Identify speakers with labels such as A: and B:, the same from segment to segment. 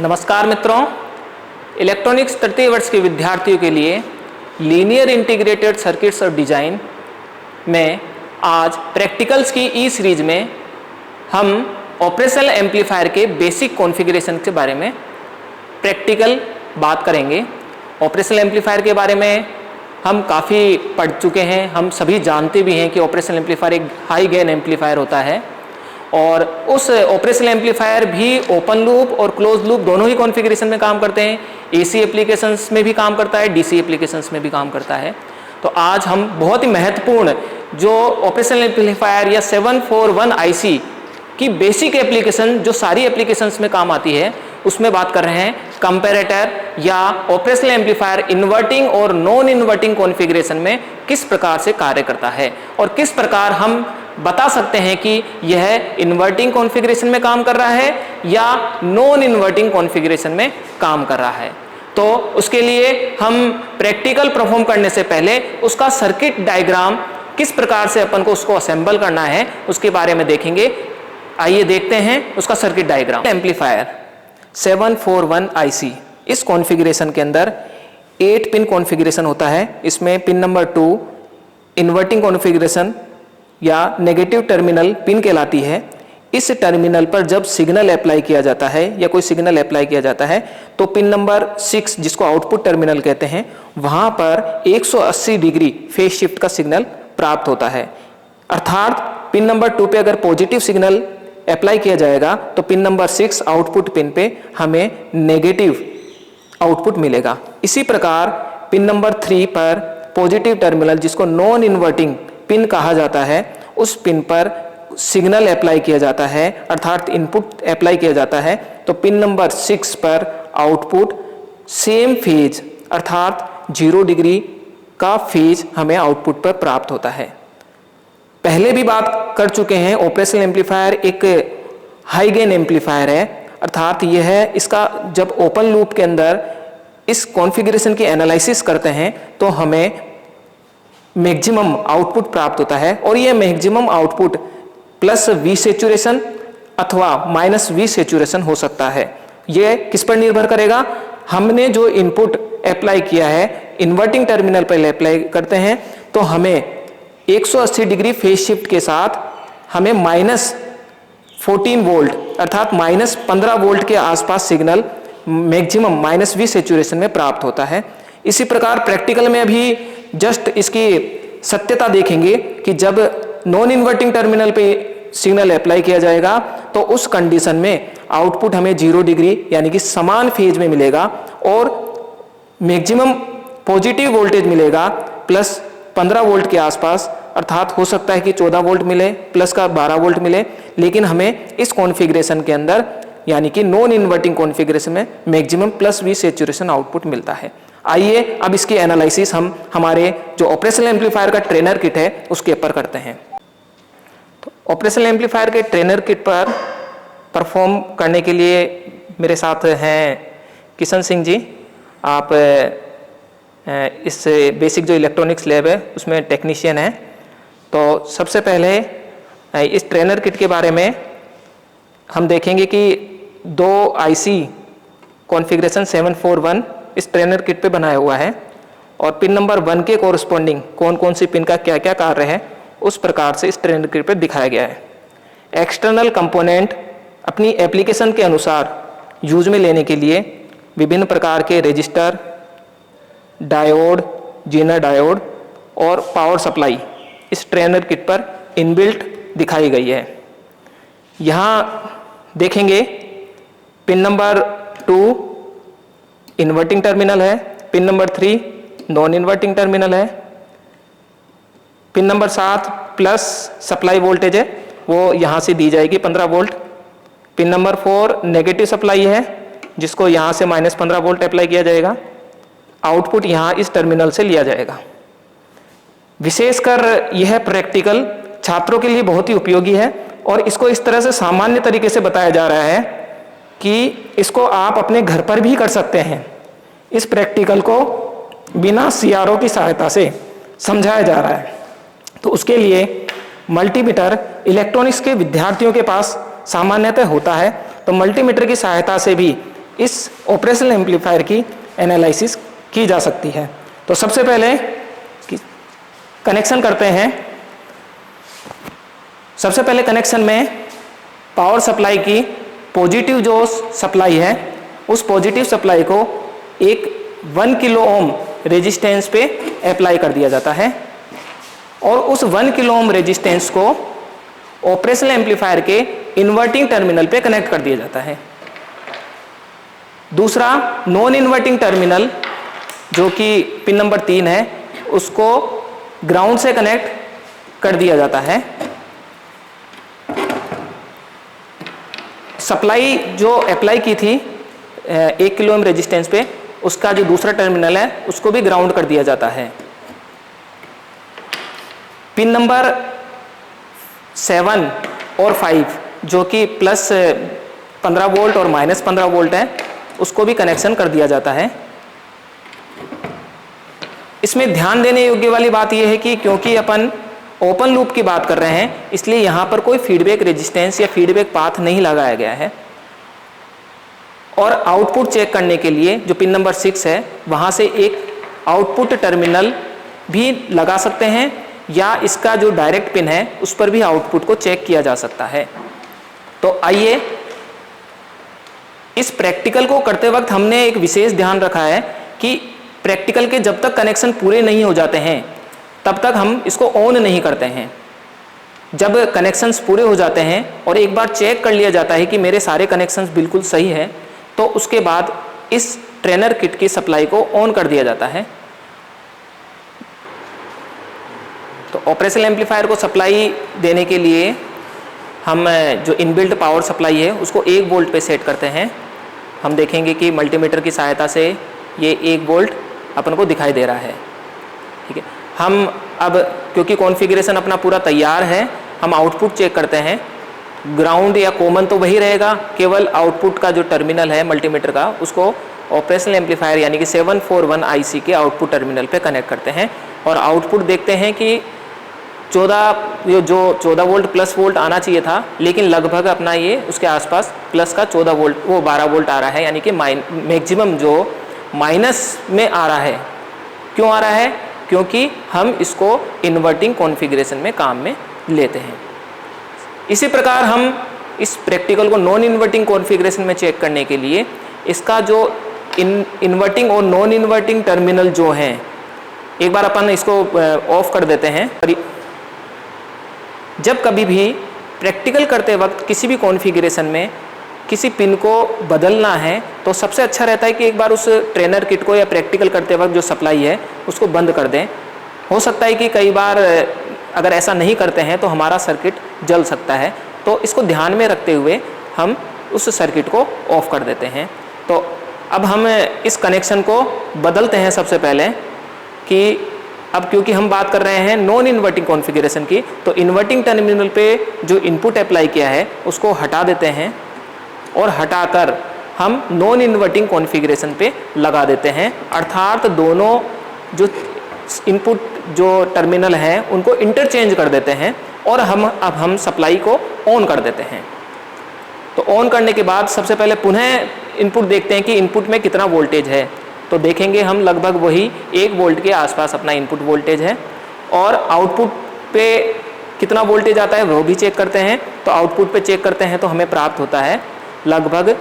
A: नमस्कार मित्रों, इलेक्ट्रॉनिक्स तृतीय वर्ष के विद्यार्थियों के लिए लीनियर इंटीग्रेटेड सर्किट्स और डिजाइन में आज प्रैक्टिकल्स की ई सीरीज में हम ऑपरेशनल एम्पलीफायर के बेसिक कॉन्फ़िगरेशन के बारे में प्रैक्टिकल बात करेंगे। ऑपरेशनल एम्पलीफायर के बारे में हम काफ़ी पढ़ चुके हैं, हम सभी जानते भी हैं कि ऑपरेशनल एम्पलीफायर एक हाई गेन एम्पलीफायर होता है और उस ऑपरेशनल एम्पलीफायर भी ओपन लूप और क्लोज लूप दोनों ही कॉन्फ़िगरेशन में काम करते हैं। एसी एप्लीकेशंस में भी काम करता है, डीसी एप्लीकेशंस में भी काम करता है। तो आज हम बहुत ही महत्वपूर्ण जो ऑपरेशनल एम्पलीफायर या 741 आईसी की बेसिक एप्लीकेशन जो सारी एप्लीकेशंस में काम आती है उसमें बात कर रहे हैं। कंपैरेटर या ऑपरेशनल एम्पलीफायर इन्वर्टिंग और नॉन इन्वर्टिंग कॉन्फ़िगरेशन में किस प्रकार से कार्य करता है और किस प्रकार हम बता सकते हैं कि यह इन्वर्टिंग कॉन्फ़िगरेशन में काम कर रहा है या नॉन इन्वर्टिंग कॉन्फ़िगरेशन में काम कर रहा है। तो उसके लिए हम प्रैक्टिकल परफॉर्म करने से पहले उसका सर्किट डायग्राम किस प्रकार से अपन को उसको असेंबल करना है उसके बारे में देखेंगे। आइए देखते हैं उसका सर्किट डायग्राम। एम्पलीफायर 741 आईसी, इस कॉन्फ़िगरेशन के अंदर 8 पिन कॉन्फ़िगरेशन होता है। इसमें पिन नंबर 2 इन्वर्टिंग कॉन्फ़िगरेशन या नेगेटिव टर्मिनल पिन कहलाती है। इस टर्मिनल पर जब सिग्नल अप्लाई किया जाता है या कोई सिग्नल अप्लाई किया जाता है तो पिन नंबर 6 जिसको आउटपुट टर्मिनल कहते हैं वहां पर 180 डिग्री फेज शिफ्ट का सिग्नल प्राप्त होता है। अर्थात पिन नंबर 2 पे अगर पॉजिटिव सिग्नल अप्लाई किया जाएगा तो पिन नंबर 6 आउटपुट पिन पे हमें नेगेटिव आउटपुट मिलेगा। इसी प्रकार पिन नंबर 3 पर पॉजिटिव टर्मिनल जिसको नॉन इन्वर्टिंग पिन कहा जाता है उस पिन पर सिग्नल अप्लाई किया जाता है अर्थात इनपुट अप्लाई किया जाता है तो पिन नंबर 6 पर आउटपुट सेम फेज अर्थात 0 डिग्री का फेज हमें आउटपुट पर प्राप्त होता है। पहले भी बात कर चुके हैं, ऑपरेशनल एम्पलीफायर एक हाई गेन एम्पलीफायर है अर्थात यह है इसका जब ओपन लूप के अंदर इस कॉन्फ़िगरेशन की एनालिसिस करते हैं तो हमें मैक्सिमम आउटपुट प्राप्त होता है और यह maximum output plus V saturation अथवा माइनस वी सैचुरेशन हो सकता है। यह किस पर निर्भर करेगा, हमने जो इनपुट अप्लाई किया है इन्वर्टिंग टर्मिनल पर अप्लाई करते हैं तो हमें 180 डिग्री फेज शिफ्ट के साथ हमें -14 वोल्ट अर्थात -15 वोल्ट के आसपास signal maximum minus V saturation में प्राप्त होता है। इसी प्रकार प्रैक्टिकल में अभी जस्ट इसकी सत्यता देखेंगे कि जब नॉन इन्वर्टिंग टर्मिनल पे सिग्नल अप्लाई किया जाएगा तो उस कंडीशन में आउटपुट हमें 0 डिग्री यानी कि समान फेज में मिलेगा और मैक्सिमम पॉजिटिव वोल्टेज मिलेगा प्लस 15 वोल्ट के आसपास अर्थात हो सकता है कि 14 वोल्ट मिले प्लस का 12 वोल्ट मिले, लेकिन हमें इस कॉन्फ़िगरेशन के अंदर यानी कि नॉन इन्वर्टिंग कॉन्फ़िगरेशन में maximum plus V saturation output मिलता है। आइए अब इसकी एनालिसिस हम हमारे जो ऑपरेशनल एम्पलीफायर का ट्रेनर किट है उसके ऊपर करते हैं। तो ऑपरेशनल एम्पलीफायर के ट्रेनर किट पर परफॉर्म करने के लिए मेरे साथ हैं किशन सिंह जी। आप इस बेसिक जो इलेक्ट्रॉनिक्स लैब है उसमें टेक्नीशियन हैं। तो सबसे पहले इस ट्रेनर किट के बारे में हम देखेंगे कि 2 आईसी कॉन्फ़िगरेशन 741 इस ट्रेनर किट पे बनाया हुआ है और पिन नंबर 1 के कोरस्पॉन्डिंग कौन कौन सी पिन का क्या क्या कार्य है उस प्रकार से इस ट्रेनर किट पे दिखाया गया है। एक्सटर्नल कंपोनेंट अपनी एप्लीकेशन के अनुसार यूज में लेने के लिए विभिन्न प्रकार के रजिस्टर, डायोड, जीनर डायोड और पावर सप्लाई इस ट्रेनर किट पर इनबिल्ट दिखाई गई है। यहाँ देखेंगे पिन नंबर 2 इन्वर्टिंग टर्मिनल है, pin number 3 non inverting terminal है, pin number 7 plus supply voltage है वो यहाँ से दी जाएगी 15 volt, pin number 4 negative supply है जिसको यहाँ से -15 वोल्ट अप्लाई किया जाएगा। आउटपुट यहाँ इस टर्मिनल से लिया जाएगा। विशेषकर यह प्रैक्टिकल छात्रों के लिए बहुत ही उपयोगी है और इसको इस तरह से सामान्य तरीके से बताया जा रहा है कि इसको आप अपने घर पर भी कर सकते हैं। इस प्रैक्टिकल को बिना सीआरओ की सहायता से समझाया जा रहा है। तो उसके लिए मल्टीमीटर इलेक्ट्रॉनिक्स के विद्यार्थियों के पास सामान्यतः होता है, तो मल्टीमीटर की सहायता से भी इस ऑपरेशनल एम्पलीफायर की एनालिसिस की जा सकती है। तो सबसे पहले कनेक्शन करते हैं। सबसे पहले कनेक्शन में पावर सप्लाई की पॉजिटिव जो सप्लाई है उस पॉजिटिव सप्लाई को एक 1 किलो ओम रेजिस्टेंस पे अप्लाई कर दिया जाता है और उस 1 किलो ओम रेजिस्टेंस को ऑपरेशनल एम्पलीफायर के इन्वर्टिंग टर्मिनल पे कनेक्ट कर दिया जाता है। दूसरा नॉन इन्वर्टिंग टर्मिनल जो कि पिन नंबर 3 है उसको ग्राउंड से कनेक्ट कर दिया जाता है। सप्लाई जो अप्लाई की थी 1 किलो ओम रेजिस्टेंस पे उसका जो दूसरा टर्मिनल है उसको भी ग्राउंड कर दिया जाता है। पिन नंबर 7 और 5 जो कि प्लस 15 वोल्ट और माइनस 15 वोल्ट है उसको भी कनेक्शन कर दिया जाता है। इसमें ध्यान देने योग्य वाली बात यह है कि क्योंकि अपन ओपन लूप की बात कर रहे हैं इसलिए यहाँ पर कोई फीडबैक रेजिस्टेंस या फीडबैक पाथ नहीं लगाया गया है। और आउटपुट चेक करने के लिए जो पिन नंबर 6 है वहाँ से एक आउटपुट टर्मिनल भी लगा सकते हैं या इसका जो डायरेक्ट पिन है उस पर भी आउटपुट को चेक किया जा सकता है। तो आइए इस प्रैक्टिकल को करते वक्त हमने एक विशेष ध्यान रखा है कि प्रैक्टिकल के जब तक कनेक्शन पूरे नहीं हो जाते हैं तब तक हम इसको ऑन नहीं करते हैं। जब कनेक्शंस पूरे हो जाते हैं और एक बार चेक कर लिया जाता है कि मेरे सारे कनेक्शंस बिल्कुल सही है तो उसके बाद इस ट्रेनर किट की सप्लाई को ऑन कर दिया जाता है। तो ऑपरेशनल एम्पलीफायर को सप्लाई देने के लिए हम जो इनबिल्ट पावर सप्लाई है उसको 1 वोल्ट पे सेट करते हैं। हम देखेंगे कि मल्टीमीटर की सहायता से ये 1 वोल्ट अपन को दिखाई दे रहा है। ठीक है, हम अब क्योंकि कॉन्फ़िगरेशन अपना पूरा तैयार है हम आउटपुट चेक करते हैं। ग्राउंड या कॉमन तो वही रहेगा, केवल आउटपुट का जो टर्मिनल है मल्टीमीटर का उसको ऑपरेशनल एम्पलीफायर यानी कि 741 आईसी के आउटपुट टर्मिनल पे कनेक्ट करते हैं और आउटपुट देखते हैं कि 14 वोल्ट प्लस वोल्ट आना चाहिए था लेकिन लगभग अपना ये उसके आसपास प्लस का 14 वोल्ट वो 12 वोल्ट आ रहा है, यानी कि मैक्सिमम जो माइनस में आ रहा है। क्यों आ रहा है? क्योंकि हम इसको इन्वर्टिंग कॉन्फ़िगरेशन में काम में लेते हैं। इसी प्रकार हम इस प्रैक्टिकल को नॉन इन्वर्टिंग कॉन्फ़िगरेशन में चेक करने के लिए इसका जो इन्वर्टिंग और नॉन इन्वर्टिंग टर्मिनल जो हैं एक बार अपन इसको ऑफ कर देते हैं। जब कभी भी प्रैक्टिकल करते वक्त किसी भी कॉन्फ़िगरेशन में किसी पिन को बदलना है तो सबसे अच्छा रहता है कि एक बार उस ट्रेनर किट को या प्रैक्टिकल करते वक्त जो सप्लाई है उसको बंद कर दें। हो सकता है कि कई बार अगर ऐसा नहीं करते हैं तो हमारा सर्किट जल सकता है, तो इसको ध्यान में रखते हुए हम उस सर्किट को ऑफ कर देते हैं। तो अब हम इस कनेक्शन को बदलते हैं। सबसे पहले कि अब क्योंकि हम बात कर रहे हैं नॉन इन्वर्टिंग कॉन्फ़िगरेशन की, तो इन्वर्टिंग टर्मिनल पे जो इनपुट अप्लाई किया है उसको हटा देते हैं और हटाकर हम नॉन इन्वर्टिंग कॉन्फ़िगरेशन पे लगा देते हैं। अर्थात दोनों जो इनपुट जो टर्मिनल हैं उनको इंटरचेंज कर देते हैं और अब हम सप्लाई को ऑन कर देते हैं। तो ऑन करने के बाद सबसे पहले पुनः इनपुट देखते हैं कि इनपुट में कितना वोल्टेज है। तो देखेंगे हम लगभग वही 1 वोल्ट के आसपास अपना इनपुट वोल्टेज है और आउटपुट पे कितना वोल्टेज आता है वो भी चेक करते हैं। तो आउटपुट पे चेक करते हैं तो हमें प्राप्त होता है लगभग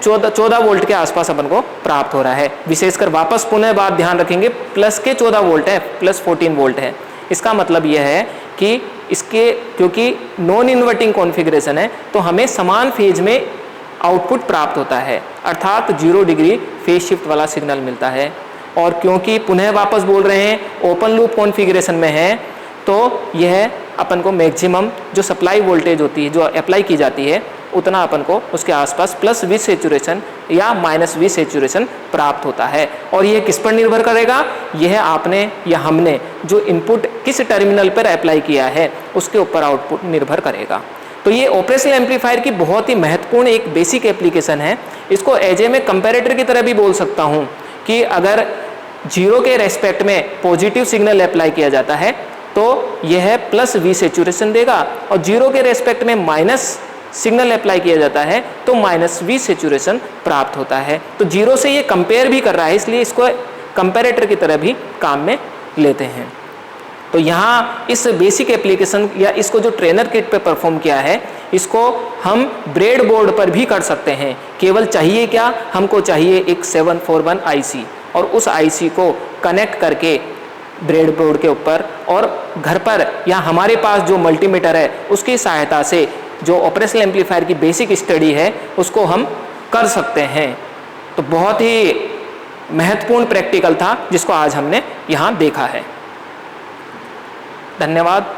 A: 14 वोल्ट के आसपास अपन को प्राप्त हो रहा है। विशेषकर वापस पुनः बात ध्यान रखेंगे प्लस के 14 वोल्ट है, प्लस 14 वोल्ट है। इसका मतलब यह है कि इसके क्योंकि नॉन इन्वर्टिंग कॉन्फ़िगरेशन है तो हमें समान फेज में आउटपुट प्राप्त होता है, अर्थात 0 डिग्री फेज शिफ्ट वाला सिग्नल मिलता है। और क्योंकि पुनः वापस बोल रहे हैं ओपन लूप कॉन्फ़िगरेशन में है तो यह अपन को मैक्सिमम जो सप्लाई वोल्टेज होती है जो अप्लाई की जाती है उतना अपन को उसके आसपास प्लस V सैचुरेशन या माइनस V सैचुरेशन प्राप्त होता है। और यह किस पर निर्भर करेगा? यह आपने या हमने जो इनपुट किस टर्मिनल पर अप्लाई किया है उसके ऊपर आउटपुट निर्भर करेगा। तो ये ऑपरेशनल एम्पलीफायर की बहुत ही महत्वपूर्ण एक बेसिक एप्लीकेशन है। इसको एज ए मैं कंपैरेटर की तरह भी बोल सकता हूँ कि अगर 0 के रेस्पेक्ट में पॉजिटिव सिग्नल अप्लाई किया जाता है तो यह प्लस V सैचुरेशन देगा और 0 के रेस्पेक्ट में माइनस सिग्नल अप्लाई किया जाता है तो -V सेचुरेशन प्राप्त होता है। तो 0 से ये कंपेयर भी कर रहा है, इसलिए इसको कंपेरेटर की तरह भी काम में लेते हैं। तो यहाँ इस बेसिक एप्लीकेशन या इसको जो ट्रेनर किट पे परफॉर्म किया है, इसको हम ब्रेड बोर्ड पर भी कर सकते हैं। केवल चाहिए क्या, हमको चाहिए एक 741 IC और उस IC को कनेक्ट करके ब्रेड बोर्ड के ऊपर और घर पर या हमारे पास जो मल्टीमीटर है उसकी सहायता से जो ऑपरेशनल एम्पलीफायर की बेसिक स्टडी है उसको हम कर सकते हैं। तो बहुत ही महत्वपूर्ण प्रैक्टिकल था जिसको आज हमने यहाँ देखा है। धन्यवाद।